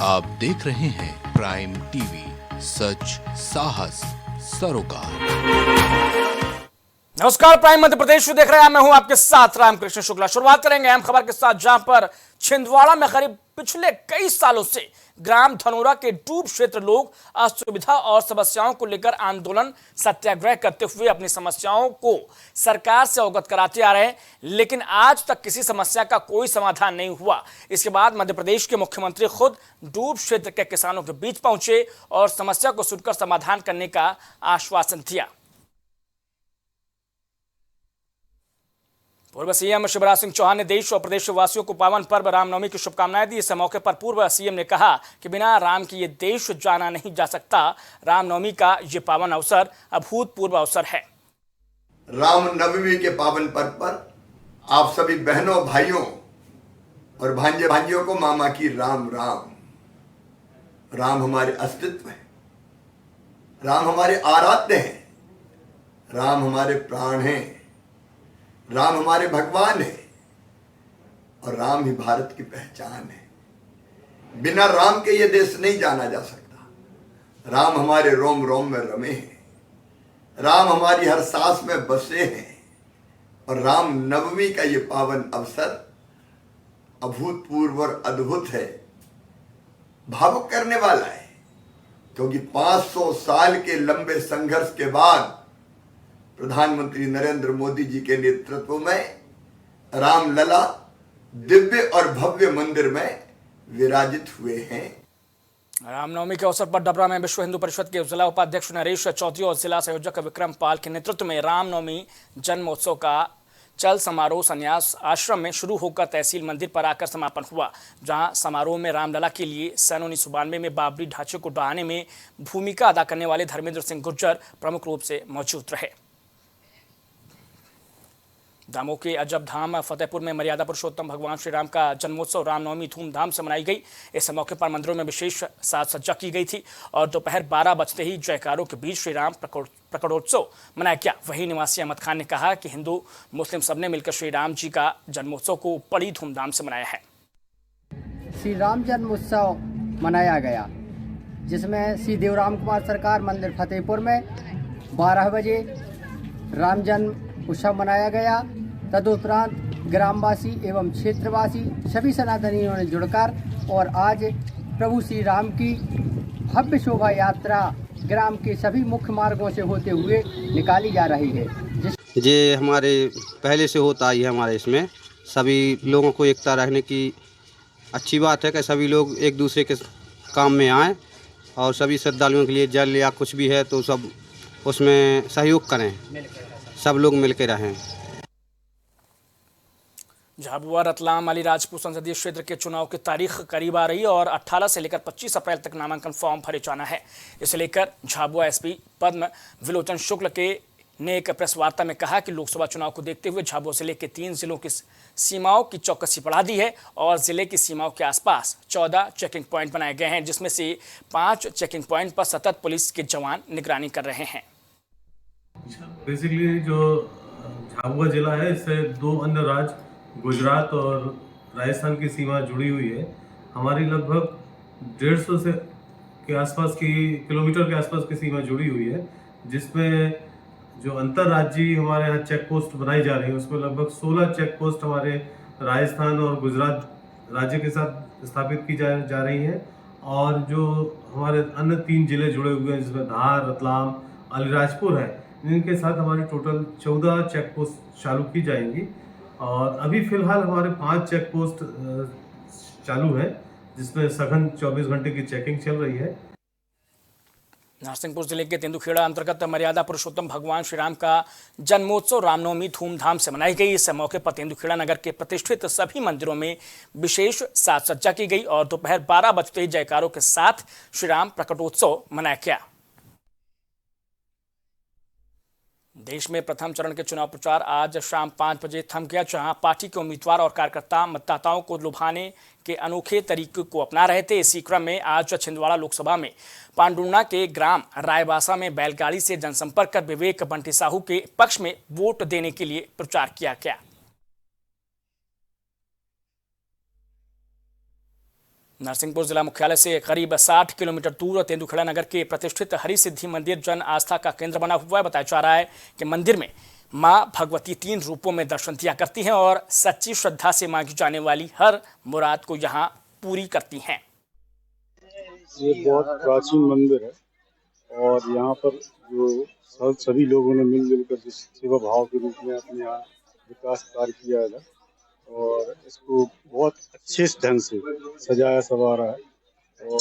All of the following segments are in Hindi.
आप देख रहे हैं प्राइम टीवी, सच साहस सरोकार। नमस्कार, प्राइम मध्य प्रदेश देख रहे हैं। मैं हूं आपके साथ रामकृष्ण शुक्ला। शुरुआत करेंगे अहम खबर के साथ, जहां पर छिंदवाड़ा में करीब पिछले कई सालों से ग्राम धनोरा के डूब क्षेत्र लोग असुविधा और समस्याओं को लेकर आंदोलन सत्याग्रह करते हुए अपनी समस्याओं को सरकार से अवगत कराते आ रहे हैं, लेकिन आज तक किसी समस्या का कोई समाधान नहीं हुआ। इसके बाद मध्य प्रदेश के मुख्यमंत्री खुद डूब क्षेत्र के किसानों के बीच पहुंचे और समस्या को सुनकर समाधान करने का आश्वासन दिया। पूर्व सीएम शिवराज सिंह चौहान ने देश और प्रदेश वासियों को पावन पर्व रामनवमी की शुभकामनाएं दी। इस मौके पर पूर्व सीएम ने कहा कि बिना राम के ये देश जाना नहीं जा सकता। रामनवमी का ये पावन अवसर अभूतपूर्व अवसर है। रामनवमी के पावन पर्व पर आप सभी बहनों, भाइयों और भांजे भांजियों को मामा की राम राम। राम हमारे अस्तित्व है, राम हमारे आराध्य हैं, राम हमारे प्राण हैं, राम हमारे भगवान है और राम ही भारत की पहचान है। बिना राम के ये देश नहीं जाना जा सकता। राम हमारे रोम रोम में रमे हैं, राम हमारी हर सांस में बसे हैं और राम नवमी का ये पावन अवसर अभूतपूर्व और अद्भुत है, भावुक करने वाला है, क्योंकि 500 साल के लंबे संघर्ष के बाद प्रधानमंत्री नरेंद्र मोदी जी के नेतृत्व में रामलला दिव्य और भव्य मंदिर में विराजित हुए हैं। रामनवमी के अवसर पर डबरा में विश्व हिंदू परिषद के जिला उपाध्यक्ष नरेश चौधरी और जिला संयोजक विक्रम पाल के नेतृत्व में रामनवमी जन्मोत्सव का चल समारोह संन्यास आश्रम में शुरू होकर तहसील मंदिर पर आकर समापन हुआ, जहां समारोह में रामलला के लिए सन 1992 में बाबरी ढांचे को ढहाने में भूमिका अदा करने वाले धर्मेंद्र सिंह गुर्जर प्रमुख रूप से मौजूद रहे। दामोह के अजब धाम फतेहपुर में मर्यादा पुरुषोत्तम भगवान श्री राम का जन्मोत्सव रामनवमी धूमधाम से मनाई गई। इस मौके पर मंदिरों में विशेष साज सज्जा की गई थी और दोपहर 12 बजते ही जयकारों के बीच श्री राम प्रकटोत्सव मनाया गया। वहीं निवासी अहमद खान ने कहा कि हिंदू मुस्लिम सबने मिलकर श्री राम जी का जन्मोत्सव को बड़ी धूमधाम से मनाया है। श्री राम जन्मोत्सव मनाया गया, जिसमें श्री देवराम कुमार सरकार मंदिर फतेहपुर में 12 बजे राम जन्म उत्सव मनाया गया। तदुपरांत ग्रामवासी एवं क्षेत्रवासी सभी सनातनियों ने जुड़कर और आज प्रभु श्री राम की भव्य शोभा यात्रा ग्राम के सभी मुख्य मार्गों से होते हुए निकाली जा रही है। ये हमारे पहले से होता ही है। हमारे इसमें सभी लोगों को एकता रहने की अच्छी बात है कि सभी लोग एक दूसरे के काम में आएँ और सभी श्रद्धालुओं के लिए जल या कुछ भी है तो सब उसमें सहयोग करें, सब लोग मिलकर रहें। झाबुआ रतलाम अलीराजपुर संसदीय क्षेत्र के चुनाव की तारीख करीब आ रही है और 18 से लेकर 25 अप्रैल तक नामांकन फॉर्म भरे जाना है। इसे लेकर झाबुआ एसपी पद्म विलोचन शुक्ल ने एक प्रेस वार्ता में कहा कि लोकसभा चुनाव को देखते हुए झाबुआ जिले के 3 जिलों की सीमाओं की चौकसी बढ़ा दी है और जिले की सीमाओं के आसपास 14 चेकिंग पॉइंट बनाए गए हैं, जिसमें से 5 चेकिंग पॉइंट पर सतत पुलिस के जवान निगरानी कर रहे हैं। बेसिकली जो झाबुआ जिला है, इससे 2 अन्य राज्य गुजरात और राजस्थान की सीमा जुड़ी हुई है। हमारी लगभग 150 से के आसपास की किलोमीटर के आसपास की सीमा जुड़ी हुई है, जिसमें जो अंतर्राज्यीय हमारे यहाँ चेक पोस्ट बनाई जा रही है, उसमें लगभग 16 चेक पोस्ट हमारे राजस्थान और गुजरात राज्य के साथ स्थापित की जा रही हैं और जो हमारे अन्य 3 जिले जुड़े हुए हैं, जिसमें धार, रतलाम, अलीराजपुर है, इनके साथ हमारी टोटल 14 चेक पोस्ट चालू की जाएंगी। और अभी फिलहाल हमारे 5 चेक पोस्ट चालू है, जिसमें सघन 24 घंटे की चेकिंग चल रही है। नरसिंहपुर जिले के तेंदुखेड़ा अंतर्गत मर्यादा पुरुषोत्तम भगवान श्री राम का जन्मोत्सव रामनवमी धूमधाम से मनाई गई। इस मौके पर तेंदुखेड़ा नगर के प्रतिष्ठित सभी मंदिरों में विशेष साज सज्जा की गई और दोपहर 12 बजते ही जयकारों के साथ श्री राम प्रकटोत्सव मनाया गया। देश में प्रथम चरण के चुनाव प्रचार आज शाम 5 बजे थम गया, जहां पार्टी के उम्मीदवार और कार्यकर्ता मतदाताओं को लुभाने के अनोखे तरीके को अपना रहे थे। इसी क्रम में आज छिंदवाड़ा लोकसभा में पांडुर्णा के ग्राम रायबासा में बैलगाड़ी से जनसंपर्क कर विवेक बंटी साहू के पक्ष में वोट देने के लिए प्रचार किया गया। नरसिंहपुर जिला मुख्यालय से करीब 60 किलोमीटर दूर तेंदुखेड़ा नगर के प्रतिष्ठित हरि सिद्धि मंदिर जन आस्था का केंद्र बना हुआ है। बताया जा रहा है कि मंदिर में मां भगवती 3 रूपों में दर्शन दिया करती हैं और सच्ची श्रद्धा से मांगी जाने वाली हर मुराद को यहां पूरी करती हैं। ये बहुत प्राचीन मंदिर है और यहाँ पर जो सभी लोगों ने मिलजुल कर जिस सेवा भाव के रूप में अपने यहाँ विकास कार्य किया है और इसको बहुत अच्छे ढंग से सजाया संवारा है। और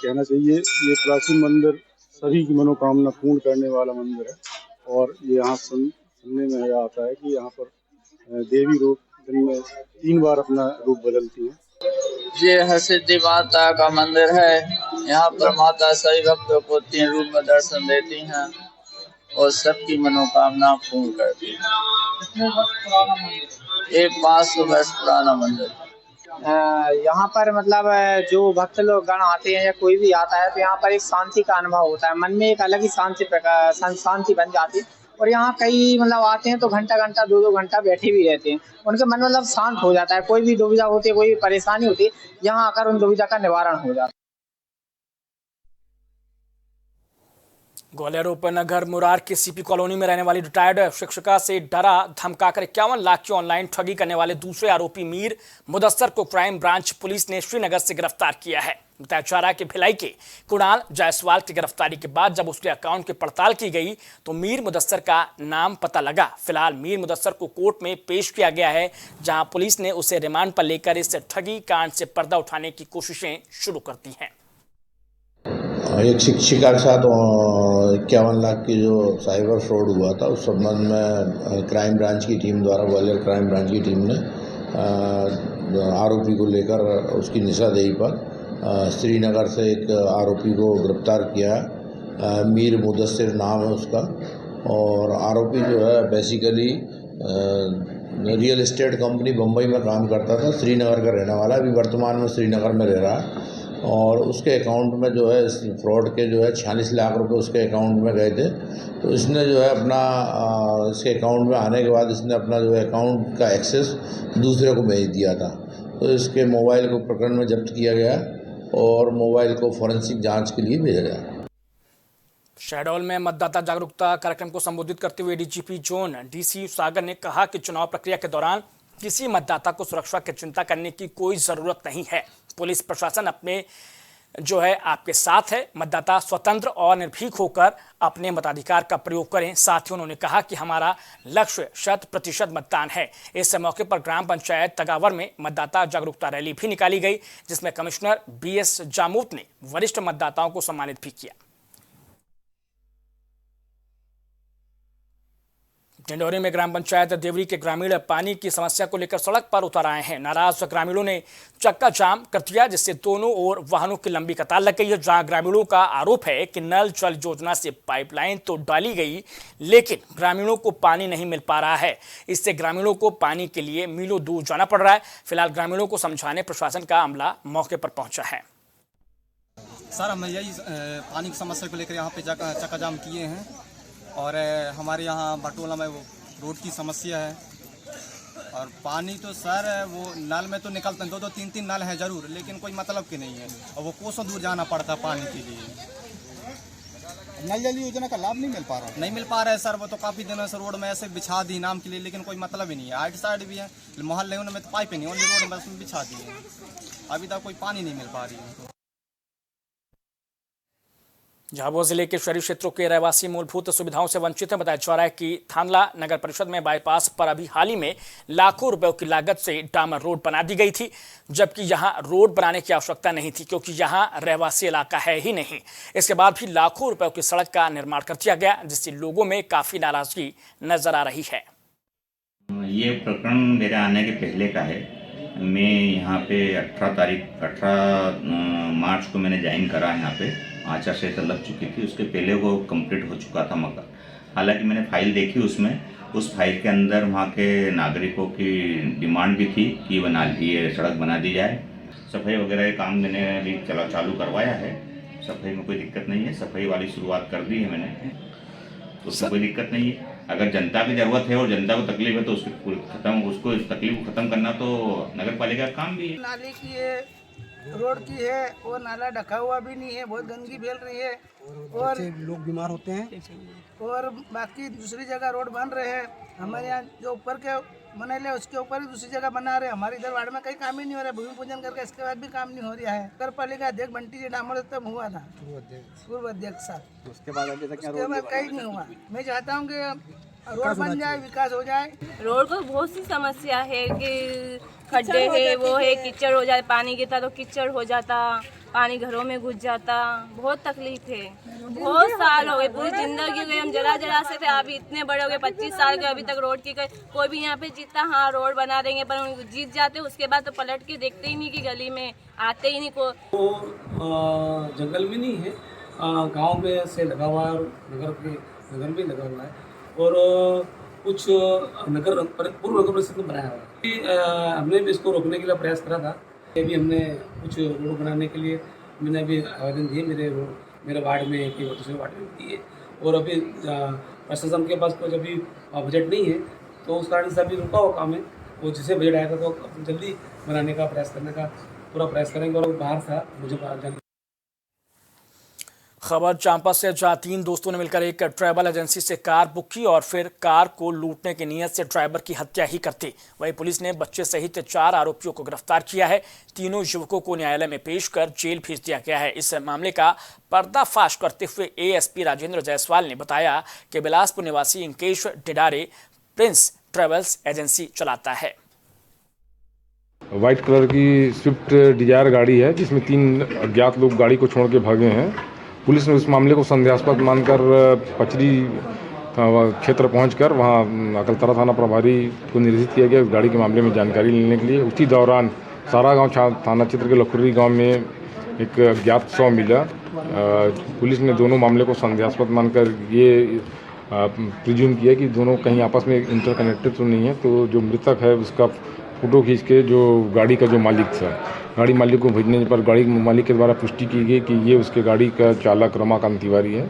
कहना चाहिए ये प्राचीन मंदिर सभी की मनोकामना पूर्ण करने वाला मंदिर है। और ये यहाँ सुनने में यह आता है कि यहाँ पर देवी रूप दिन में 3 बार अपना रूप बदलती हैं। ये हरसिद्धि माता का मंदिर है। यहाँ पर माता सभी भक्तों को 3 रूप में दर्शन देती हैं और सबकी मनोकामना पूर्ण करती है। ये 500 वर्ष पुराना मंदिर। यहाँ पर मतलब जो भक्त लोग गण आते हैं या कोई भी आता है तो यहाँ पर एक शांति का अनुभव होता है। मन में एक अलग ही शांति बन जाती है। और यहाँ कई मतलब आते हैं तो घंटा 2-2 घंटा बैठे भी रहते हैं। उनके मन मतलब शांत हो जाता है। कोई भी दुविधा होती है, कोई भी परेशानी होती है, यहाँ आकर उन दुविधा का निवारण हो जाता है। ग्वालियर उपनगर मुरार के सीपी कॉलोनी में रहने वाली रिटायर्ड शिक्षिका से डरा धमकाकर 51 लाख की ऑनलाइन ठगी करने वाले दूसरे आरोपी मीर मुदस्सर को क्राइम ब्रांच पुलिस ने श्रीनगर से गिरफ्तार किया है। बताया जा रहा है कि भिलाई के कुणाल जायसवाल की गिरफ्तारी के बाद जब उसके अकाउंट की पड़ताल की गई तो मीर मुदस्सर का नाम पता लगा। फिलहाल मीर मुदस्सर को कोर्ट में पेश किया गया है, जहां पुलिस ने उसे रिमांड पर लेकर इस ठगी कांड से पर्दा उठाने की कोशिशें शुरू कर दी हैं। एक शिक्षिका के साथ 51 लाख की जो साइबर फ्रॉड हुआ था उस संबंध में क्राइम ब्रांच की टीम द्वारा ग्वालियर क्राइम ब्रांच की टीम ने आरोपी को लेकर उसकी निशानदेही पर श्रीनगर से एक आरोपी को गिरफ्तार किया है। मीर मुदस्सिर नाम है उसका और आरोपी जो है basically real estate company Bombay में काम करता था। श्रीनगर का रहने वाला है, अभी वर्तमान में श्रीनगर में रह रहा है। और उसके अकाउंट में जो है फ्रॉड के जो है 46 लाख रुपए उसके अकाउंट में गए थे। तो इसने जो है अपना इसके अकाउंट में आने के बाद इसने अपना जो है अकाउंट का एक्सेस दूसरे को भेज दिया था। तो इसके मोबाइल को प्रकरण में जब्त किया गया और मोबाइल को फॉरेंसिक जांच के लिए भेजा गया। शहडोल में मतदाता जागरूकता कार्यक्रम को संबोधित करते हुए डीजीपी जोन डीसी सागर ने कहा कि चुनाव प्रक्रिया के दौरान किसी मतदाता को सुरक्षा की चिंता करने की कोई जरूरत नहीं है। पुलिस प्रशासन अपने जो है आपके साथ है। मतदाता स्वतंत्र और निर्भीक होकर अपने मताधिकार का प्रयोग करें। साथ ही उन्होंने कहा कि हमारा लक्ष्य 100% मतदान है। इस मौके पर ग्राम पंचायत तगावर में मतदाता जागरूकता रैली भी निकाली गई, जिसमें कमिश्नर BS जामूत ने वरिष्ठ मतदाताओं को सम्मानित भी किया। डिंडोरी में ग्राम पंचायत देवरी के ग्रामीण पानी की समस्या को लेकर सड़क पर उतर आए हैं। नाराज ग्रामीणों ने चक्का जाम कर दिया, जिससे दोनों ओर वाहनों की लंबी कतार लग गई है। जहां ग्रामीणों का आरोप है कि नल जल योजना से पाइपलाइन तो डाली गई, लेकिन ग्रामीणों को पानी नहीं मिल पा रहा है। इससे ग्रामीणों को पानी के लिए मीलों दूर जाना पड़ रहा है। फिलहाल ग्रामीणों को समझाने प्रशासन का अमला मौके पर पहुंचा है। सर, हम यही पानी की समस्या को लेकर यहाँ पे चक्का जाम किए हैं और हमारे यहाँ बटोला में वो रोड की समस्या है। और पानी तो सर वो नल में तो निकलते हैं, 2-2, 3-3 नल है जरूर, लेकिन कोई मतलब के नहीं है और वो कोसों दूर जाना पड़ता है पानी के लिए। नल जल योजना का लाभ नहीं मिल पा रहा है सर। वो तो काफ़ी दिनों से रोड में ऐसे बिछा दी नाम के लिए, लेकिन कोई मतलब ही नहीं है। आइट साइड भी है, मोहल्ले में तो पाइप ही नहीं, ओनली रोड में उसमें बिछा दी है। अभी तक कोई पानी नहीं मिल पा रही है। झाबुआ जिले के शहरी क्षेत्रों के रहवासी मूलभूत सुविधाओं से वंचित हैं। बताया जा रहा है कि थानला नगर परिषद में बाईपास पर अभी हाल ही में लाखों रुपयों की लागत से डामर रोड बना दी गई थी, जबकि यहां रोड बनाने की आवश्यकता नहीं थी, क्योंकि यहां रहवासी इलाका है ही नहीं। इसके बाद भी लाखों रुपयों की सड़क का निर्माण कर दिया गया, जिससे लोगों में काफी नाराजगी नजर आ रही है। ये प्रकरण मेरे आने के पहले का है। मैं यहाँ पे 18 मार्च को मैंने ज्वाइन करा। यहाँ पे आचार संहिता लग चुकी थी, उसके पहले वो कंप्लीट हो चुका था मगर। हालांकि मैंने फाइल देखी, उसमें उस फाइल के अंदर वहाँ के नागरिकों की डिमांड भी थी कि ये सड़क बना दी जाए। सफाई वगैरह का काम मैंने अभी चालू करवाया है। सफाई में कोई दिक्कत नहीं है, सफाई वाली शुरुआत कर दी है मैंने, उसमें कोई दिक्कत नहीं है। अगर जनता की ज़रूरत है और जनता को तकलीफ है तो उसको तकलीफ को ख़त्म करना तो नगर पालिका का काम भी है। नाले की रोड की है और नाला ढका हुआ भी नहीं है, बहुत गंदगी फैल रही है और लोग बीमार होते हैं। और बाकी दूसरी जगह रोड बन रहे हैं, हमारे यहाँ जो ऊपर के बने ले उसके ऊपर ही दूसरी जगह बना रहे हैं। हमारे इधर वार्ड में कहीं काम ही नहीं हो रहा है, भूमि पूजन करके इसके बाद भी काम नहीं हो रहा है। नगर पालिका अध्यक्ष बंटी जी डामोर तब हुआ था, पूर्व अध्यक्ष साहब, उसके बाद कहीं नहीं हुआ। मैं चाहता हूँ कि रोड बन जाए, विकास हो जाए। रोड को बहुत सी समस्या है कि खड्डे है, वो है, कीचड़ हो जाए, पानी गिरता तो कीचड़ हो जाता, पानी घरों में घुस जाता, बहुत तकलीफ है। बहुत साल हो गए, पूरी जिंदगी गई, हम जरा जरा से थे, अभी इतने बड़े हो गए, 25 साल के, अभी तक रोड की कोई भी यहाँ पे जीता, हाँ रोड बना देंगे, पर जीत जाते उसके बाद तो पलट के देखते ही नहीं कि गली में आते ही नहीं को। जंगल में नहीं है, गाँव में से लगा हुआ है, नगर में लगा हुआ है और कुछ नगर पूर्व नगर परिषद ने बनाया हुआ है। हमने भी इसको रोकने के लिए प्रयास करा था। अभी हमने कुछ रोड बनाने के लिए मैंने अभी आवेदन दिए, मेरे वार्ड में कि दूसरे वार्ड में दिए और अभी प्रशासन के पास कुछ अभी बजट नहीं है, तो उस कारण से अभी रुका हुआ काम है। वो जिसे बजट आएगा तो जल्दी बनाने का प्रयास करने का पूरा प्रयास करेंगे। और बाहर था, मुझे बाहर जाने। खबर चांपा से, जहां 3 दोस्तों ने मिलकर एक ट्रैवल एजेंसी से कार बुक की और फिर कार को लूटने की नीयत से ड्राइवर की हत्या ही कर दी। वहीं पुलिस ने बच्चे सहित 4 आरोपियों को गिरफ्तार किया है। तीनों युवकों को न्यायालय में पेश कर जेल भेज दिया गया है। इस मामले का पर्दाफाश करते हुए एएसपी राजेंद्र जायसवाल ने बताया कि बिलासपुर निवासी इंकेश डिडारे प्रिंस ट्रैवल्स एजेंसी चलाता है। व्हाइट कलर की स्विफ्ट डिजायर गाड़ी है जिसमें 3 अज्ञात लोग गाड़ी को छोड़ के भागे हैं। पुलिस ने उस मामले को संदेहास्पद मानकर पचरी क्षेत्र पहुंचकर वहां अकलतरा थाना प्रभारी को निर्देशित किया गया उस गाड़ी के मामले में जानकारी लेने के लिए। उसी दौरान सारागांव थाना क्षेत्र के लखुरी गांव में एक अज्ञात शव मिला। पुलिस ने दोनों मामले को संदेहास्पद मानकर ये प्रिज्यूम किया कि दोनों कहीं आपस में इंटरकनेक्टेड तो नहीं है। तो जो मृतक है उसका फोटो खींच के जो गाड़ी का जो मालिक था, गाड़ी मालिक को भेजने पर गाड़ी मालिक के द्वारा पुष्टि की गई कि ये उसके गाड़ी का चालक रमाकांत तिवारी है।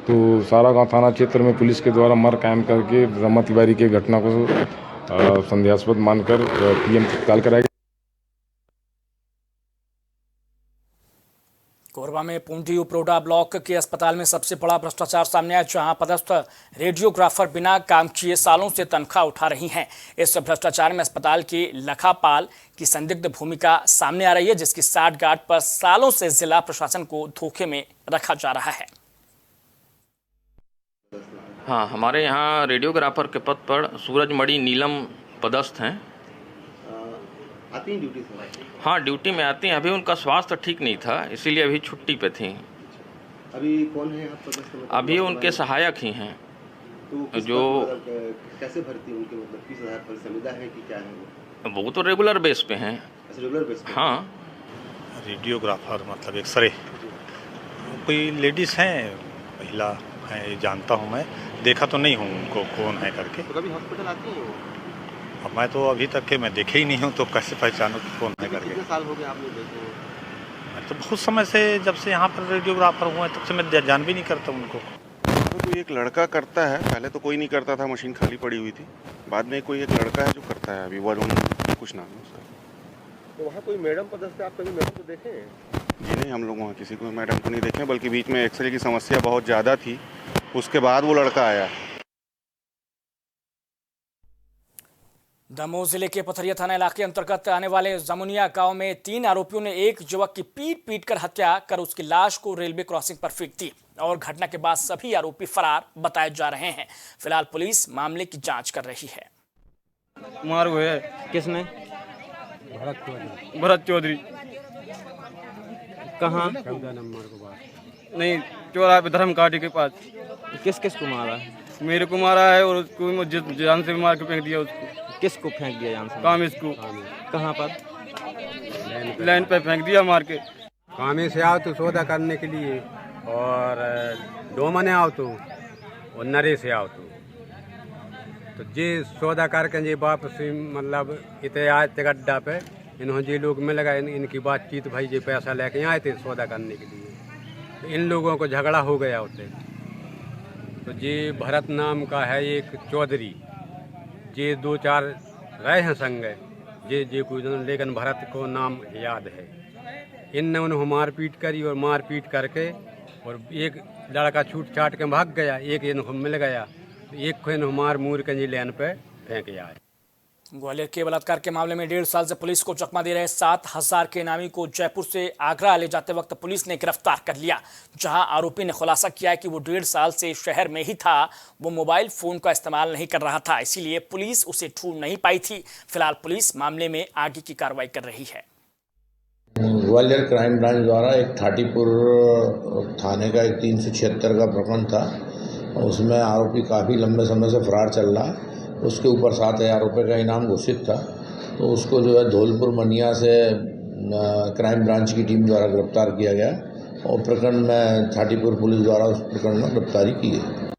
तो सारागांव थाना क्षेत्र में पुलिस के द्वारा मर कायम करके रमा तिवारी के घटना को संदेहास्पद मानकर पीएम तत्काल कराया गया। कोरबा में पूंडी उपरोडा ब्लॉक के अस्पताल में सबसे बड़ा भ्रष्टाचार सामने आया, जहां पदस्थ रेडियोग्राफर बिना काम किए सालों से तनख्वाह उठा रही हैं। इस भ्रष्टाचार में अस्पताल के लखापाल की संदिग्ध भूमिका सामने आ रही है, जिसकी साठगांठ पर सालों से जिला प्रशासन को धोखे में रखा जा रहा है। हाँ, हमारे यहाँ रेडियोग्राफर के पद पर सूरजमणि नीलम पदस्थ हैं। आती हैं ड्यूटी से? हाँ, ड्यूटी में आती हैं। अभी उनका स्वास्थ्य ठीक नहीं था, इसीलिए अभी छुट्टी पे थी। अभी कौन है आप पदस्थ? अभी उनके सहायक ही हैं। तो जो कैसे भर्ती उनके, मतलब किस आधार पर संविदा है कि क्या है? वो तो रेगुलर बेस पे हैं। रेगुलर बेस पे? हाँ। रेडियोग्राफर मतलब एक्सरे, कोई लेडीज़ हैं, महिला है, जानता हूँ मैं, देखा तो नहीं हूँ उनको कौन है करके। तो कभी हॉस्पिटल आती है? अब मैं तो अभी तक के मैं देखे ही नहीं हूँ, तो कैसे पहचानूँ कि कौन है करके। कितने साल हो गए आपने देखे? मैं तो बहुत समय से, जब से यहाँ पर रेडियोग्राफर हुए तब से मैं जान भी नहीं करता उनको। तो कोई एक लड़का करता है, पहले तो कोई नहीं करता था, मशीन खाली पड़ी हुई थी। बाद में कोई एक लड़का है जो करता है, अभी वरुण कुछ नाम है उसका। तो वहाँ कोई मैडम पदस्थ है, आप कभी मैडम को देखे हैं? जी नहीं, हम लोग वहाँ किसी को मैडम को नहीं देखे, बल्कि बीच में एक्सरे की समस्या बहुत ज़्यादा थी, उसके बाद वो लड़का आया। दमोह जिले के पथरिया थाना इलाके अंतर्गत आने वाले जमुनिया गांव में 3 आरोपियों ने एक युवक की पीट कर हत्या कर उसकी लाश को रेलवे क्रॉसिंग पर फेंक दी और घटना के बाद सभी आरोपी फरार बताए जा रहे हैं। फिलहाल पुलिस मामले की जांच कर रही है। मार हुए किसने? भरत चौधरी। कहाँ? नहीं, चौराहे पे धर्म काटी के पास। किस किस को मारा? मेरे को मारा है और उसको जान से मार के फेंक दिया। उसको किसको फेंक दिया जान से? कामिस को। कहाँ पर? लाइन पे फेंक दिया मार के। कामिस से आओ तो सौदा करने के लिए, और डोमने आओ तो, और नरे से आओ तो जे सौदा करके जे वापस मतलब इतने आए थे गड्ढा पे, इन्होंने जे लोग मिल गए, इनकी बातचीत भाई जे पैसा लेके आए थे सौदा करने के लिए, तो इन लोगों को झगड़ा हो गया होते। तो जे भरत नाम का है एक चौधरी, जे 2-4 रहे हैं संग जे कोई, लेकिन भरत को नाम याद है। इनने उन्हें मारपीट करी और मारपीट करके और एक लड़का छूट छाट के भाग गया, एक इनको मिल गया, एक को इन्हों मार मूर के लेन पे फेंक आए। ग्वालियर के बलात्कार के मामले में 1.5 साल से पुलिस को चकमा दे रहे 7,000 के इनामी को जयपुर से आगरा ले जाते वक्त पुलिस ने गिरफ्तार कर लिया, जहां आरोपी ने खुलासा किया है कि वो 1.5 साल से शहर में ही था। वो मोबाइल फोन का इस्तेमाल नहीं कर रहा था, इसीलिए पुलिस उसे ढूंढ नहीं पाई थी। फिलहाल पुलिस मामले में आगे की कार्रवाई कर रही है। ग्वालियर क्राइम ब्रांच द्वारा एक ठाटीपुर थाने का एक 376 का प्रकरण था, उसमें आरोपी काफ़ी लंबे समय से फरार चल रहा है। उसके ऊपर 7,000 रुपये का इनाम घोषित था, तो उसको जो है धौलपुर मनिया से क्राइम ब्रांच की टीम द्वारा गिरफ्तार किया गया और प्रकरण में ठाटीपुर पुलिस द्वारा उस प्रकरण में गिरफ्तारी की गई।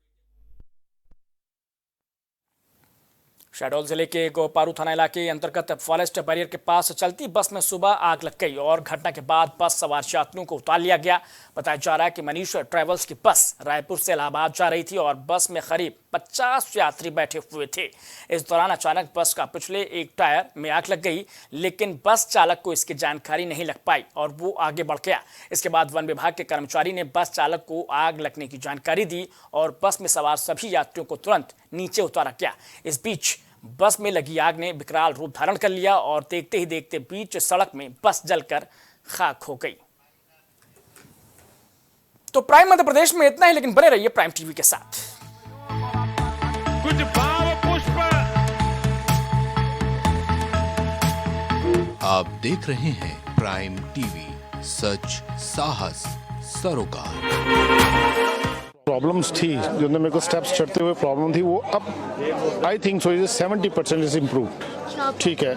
शहडोल जिले के गोपारू थाना इलाके अंतर्गत फॉरेस्ट बैरियर के पास चलती बस में सुबह आग लग गई और घटना के बाद बस सवार यात्रियों को उतार लिया गया। बताया जा रहा है कि मनीष ट्रेवल्स की बस रायपुर से इलाहाबाद जा रही थी और बस में करीब 50 यात्री बैठे हुए थे। इस दौरान अचानक बस का पिछले एक टायर में आग लग गई, लेकिन बस चालक को इसकी जानकारी नहीं लग पाई और वो आगे बढ़ गया। इसके बाद वन विभाग के कर्मचारी ने बस चालक को आग लगने की जानकारी दी और बस में सवार सभी यात्रियों को तुरंत नीचे उतारा गया। इस बीच बस में लगी आग ने विकराल रूप धारण कर लिया और देखते ही देखते बीच सड़क में बस जलकर खाक हो गई। तो प्राइम मध्य प्रदेश में इतना ही, लेकिन बने रहिए प्राइम टीवी के साथ। कुछ भाव पुष्प। आप देख रहे हैं प्राइम टीवी, सच साहस सरोकार। प्रॉब्लम्स थी जो मेरे को स्टेप्स चढ़ते हुए प्रॉब्लम थी, वो अब I think so 70% is improved. ठीक है,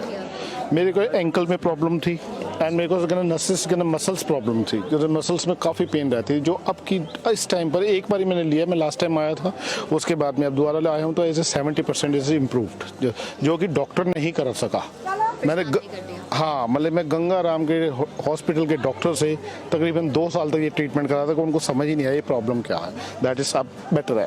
मेरे को एंकल में प्रॉब्लम थी एंड मेरे को नसेस मसल्स प्रॉब्लम थी, जो मसल्स में काफ़ी पेन रहती है, जो अब की इस टाइम पर एक बार मैंने लिया, मैं लास्ट टाइम आया था, उसके बाद मैं अब दोबारा आया हूँ, तो ऐसे 70% इज इम्प्रूव्ड, जो कि डॉक्टर नहीं कर सका। मैंने हाँ मतलब मैं गंगा राम के हॉस्पिटल के डॉक्टर से तकरीबन 2 साल तक ये ट्रीटमेंट करा था, कि उनको समझ ही नहीं आया ये प्रॉब्लम क्या है। दैट इज अब बेटर है।